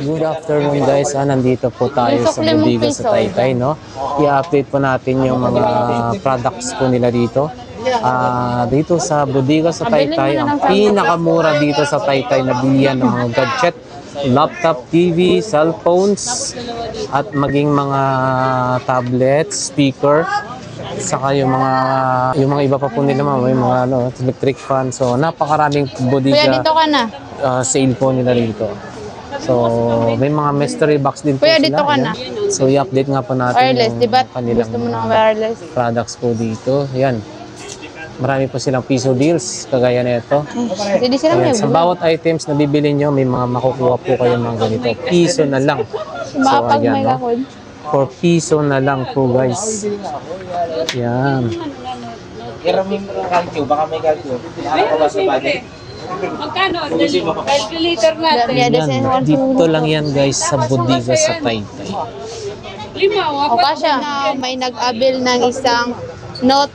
Good afternoon guys, nandito po tayo sa Bodega sa Taytay, no? I-update po natin yung mga products po nila dito. Dito sa Bodega sa Taytay, ang pinakamura dito sa Taytay na bilihan ng mga gadget, laptop, TV, cellphones, at maging mga tablets, speaker, saka yung mga iba pa po nila, may mga electric fan. So napakaraming Bodega sale po nila dito. So, may mga mystery box din po sila. Dito ka na. So, i-update nga po natin wireless, yung diba? kanilang Gusto mo ng wireless products po dito. Yan. Marami po silang piso deals, kagaya na ito. Hindi sila may sa bawat items na bibili nyo, may mga makukuha po kayo mga ganito. Piso na lang. So, ayan, no? For piso na lang po, guys. Yan. Baka may calcio. Nakakaba sa budget. Magkano? Calculator natin. Yan. Dito lang yan guys sa Bodega sa Taytay. O kasya, may nag-abil ng isang Note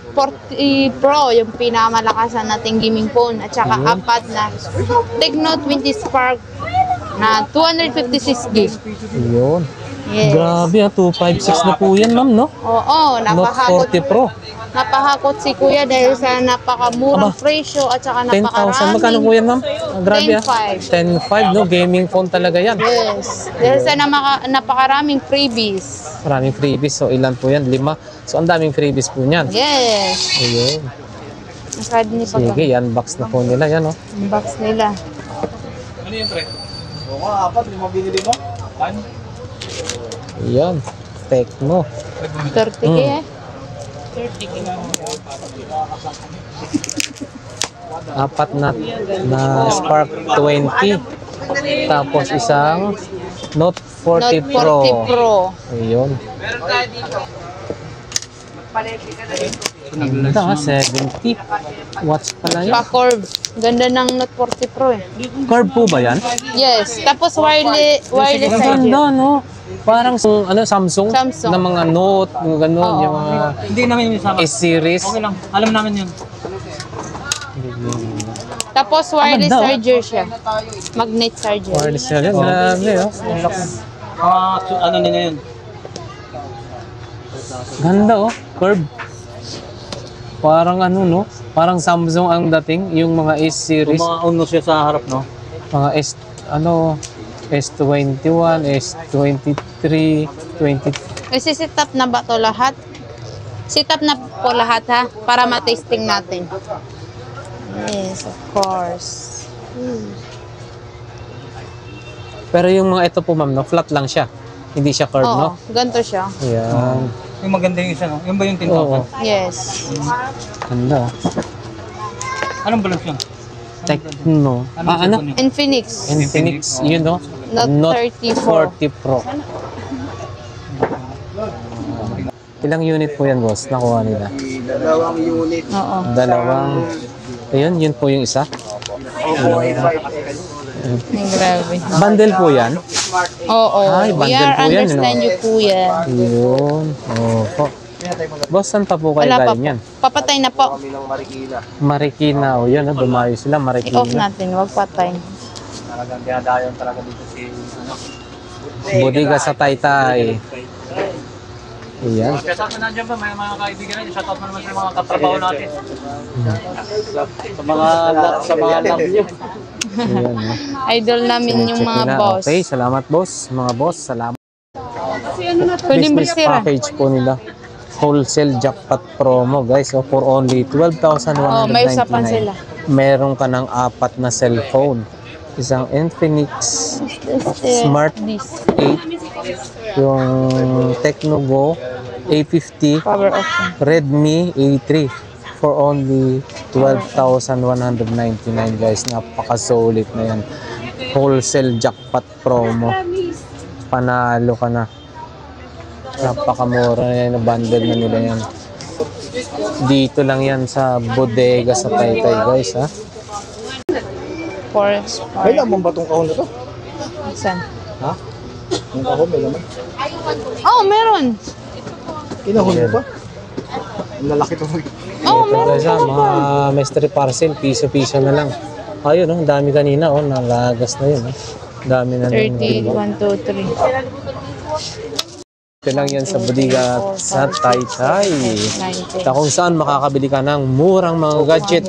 40 Pro, yung pinakamalakas nating gaming phone. At saka apat na Tecno 20 Spark na 256 GB. Yun. Yes. Grabe 256 na po yan ma'am, no? Oo, napakakot. Note 40 Pro. Napakakot si kuya dahil sa napakamurang presyo at saka 10,000. Magkano po yan ma'am? Grabe 10,500. 10,500, no? Gaming phone talaga yan. Yes. Dahil sa napakaraming freebies. Maraming freebies. So ilan po yan? 5. So ang daming freebies po niyan. Yes. Ayun. Sige, unbox na po nila yan, no? Unbox nila. Ano yung pre? Oo nga, 4, 5 binili mo? Yan. Tecno. 30K eh. 30K. Apat na Spark 20. Tapos isang Note 40 Pro. Ayun. Meron tayo dito. Ganda 70 watts pala yun. Pa-curve. Ganda ng Note 40 Pro eh. Curve po ba yan? Yes. Tapos wireless Ang ganda, no? Parang Samsung na mga Note, gano'n, yung mga Hindi namin yung isama. S-series. Okay lang. Alam namin yun. Tapos wireless charger siya. Magnet charger. Wireless charger, grabe, oh. Ano nila yun? Ganda, oh. Curve. Parang no? Parang Samsung ang dating, yung mga S-series. Kung mga uno siya sa harap, no? Mga S21, S23, 20. Isi-set up na ba to lahat? Set up na po lahat ha, para ma-testing natin. Yes, of course. Pero yung mga ito po ma'am, no, flat lang siya. Hindi siya curve, no? Ganito siya. Ayan. Yung maganda yung isa, no? Yung ba yung 10,000? Oo. Yes. Ganda. Anong balance yun? Tecno. Infinix. Infinix, yun, no? Note 40 Pro. Ilang unit po yan, boss? Nakuha nila? 2 unit. Oo. Ayun, yun po yung isa. Grabe. Bundle po yan? Oo. Ay, We bundle are po yan, understand no? you, kuya. Yun. Opo. Boss, saan pa po kayo galing yan? Papatay na po. Kami ng Marikina. Marikina. O yan, dumayo sila. Marikina. I-off natin. Huwag patay. Talagang dinadayon talaga dito si Bodega sa Taytay. Ayan. Shoutout na nandiyan ba? May mga kaibigan natin. Shoutout mo naman sa mga katrabaho natin. Sa mga love nyo. Ayan. Idol namin yung Check mga na. boss. Okay, salamat boss. Mga boss, salamat. Pwedeng Business bisira. package po nila. Wholesale jackpot promo guys. So for only 12,199. May usapan sila. Meron ka ng 4 na cellphone. Isang Infinix Smart 8, yung Tecno Go A50, Power off. Redmi A3 for only 12,199 guys. Napaka-solid na yan. Wholesale jackpot promo. Panalo ka na. Napakamura na yan. Bundle na nila yan. Dito lang yan sa Bodega sa Taytay guys, ha? Forest May Park. laman ba itong kahon na to? Saan? Ha? Yung kahon may laman. Oh, meron. Kinahon mo pa? Ang lalaki to. Oh, Ito meron guys, pa mga mystery parcel, piso-piso na lang. Ayun, ang dami kanina, nalagas na yun. Dami na 30, 1, 2, 3. Ito lang yan sa Bodega sa Taytay. Na kung saan makakabili ka ng murang mga gadget,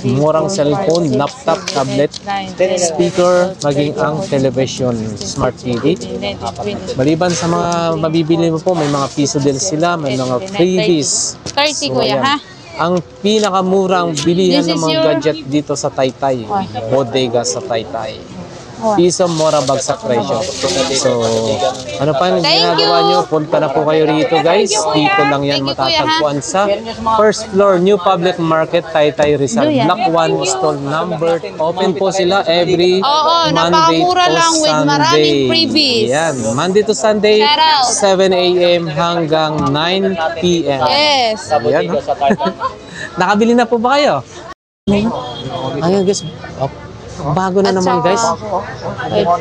murang cellphone, laptop, tablet, speaker, maging ang television, smart TV. Maliban sa mga mabibili mo po, may mga piso deal sila, may mga freebies. 30 kuya, ha? Ang pinakamurang bilihan This ng is mga your- gadget dito sa Taytay, Bodega sa Taytay. Piso mura bagsak presyo. So, ano pa yung Thank ginagawa you. nyo? Punta na po kayo rito guys. Dito lang yan Thank you, kuya, matatagpuan sa first floor, New Public Market, Taytay Rizal. Kuya. Block 1, stall number. Open po sila every Oo, Monday napakamura to lang with maraming Sunday. freebies. Yan, Monday to Sunday, Shout out. 7 a.m. hanggang 9 p.m. Yes. Ayan, no? Nakabili na po ba kayo? Ayan guys, bago na naman guys. 5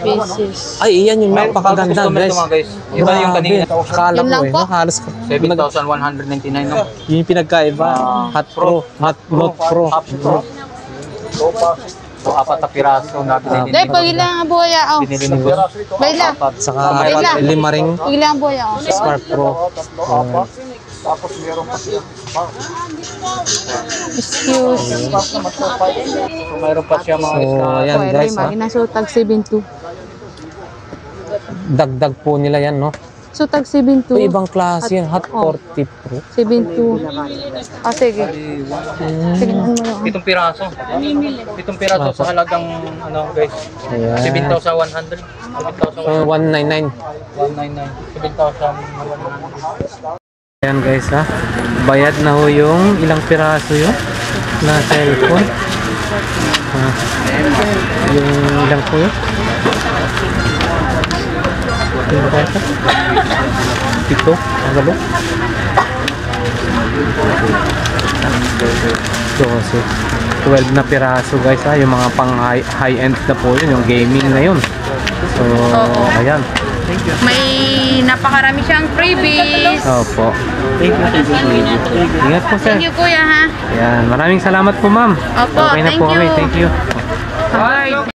pieces. Ay, iyan yung napakaganda guys. guys. Iba yung kanina. Akala Yun ko lang eh, po. no? Halos 7,199 no? yun yung pinagkaiba. Hot Pro, Note Pro. So, 4 na piraso na binili Dahil pag ilang ang buhaya, oh. Binili ni Boss. Baila. Saka Baila. 5 ring Pag ilang ang buhaya, oh. Smart Pro. Ayan. Excuse. So, mayroon pa siya mga So, ayan guys ha. So, tag 72. Dagdag po nila yan no. So, tag Ito 72. ibang klase yan. Hot 40 Pro. 72. Ah, sige. Sige, ano mo yun? 7 piraso. 7 piraso sa halagang ano guys. Ayan. 7,100. 7,199. 199. 7,100. Ayan guys ha. Bayad na ho yung ilang piraso yun na cellphone. Yung ilang po yun. Yung kaya? Pito. Ang galo. So kasi 12 na piraso guys ha. Yung mga pang high-end na po yun. Yung gaming na yun. So ayan. May napakarami siyang freebies. Opo. Ingat po sir. Thank you, kuya, ha? Ayan, maraming salamat po ma'am. Opo, Okay na thank po kami. you. Thank you. Alright.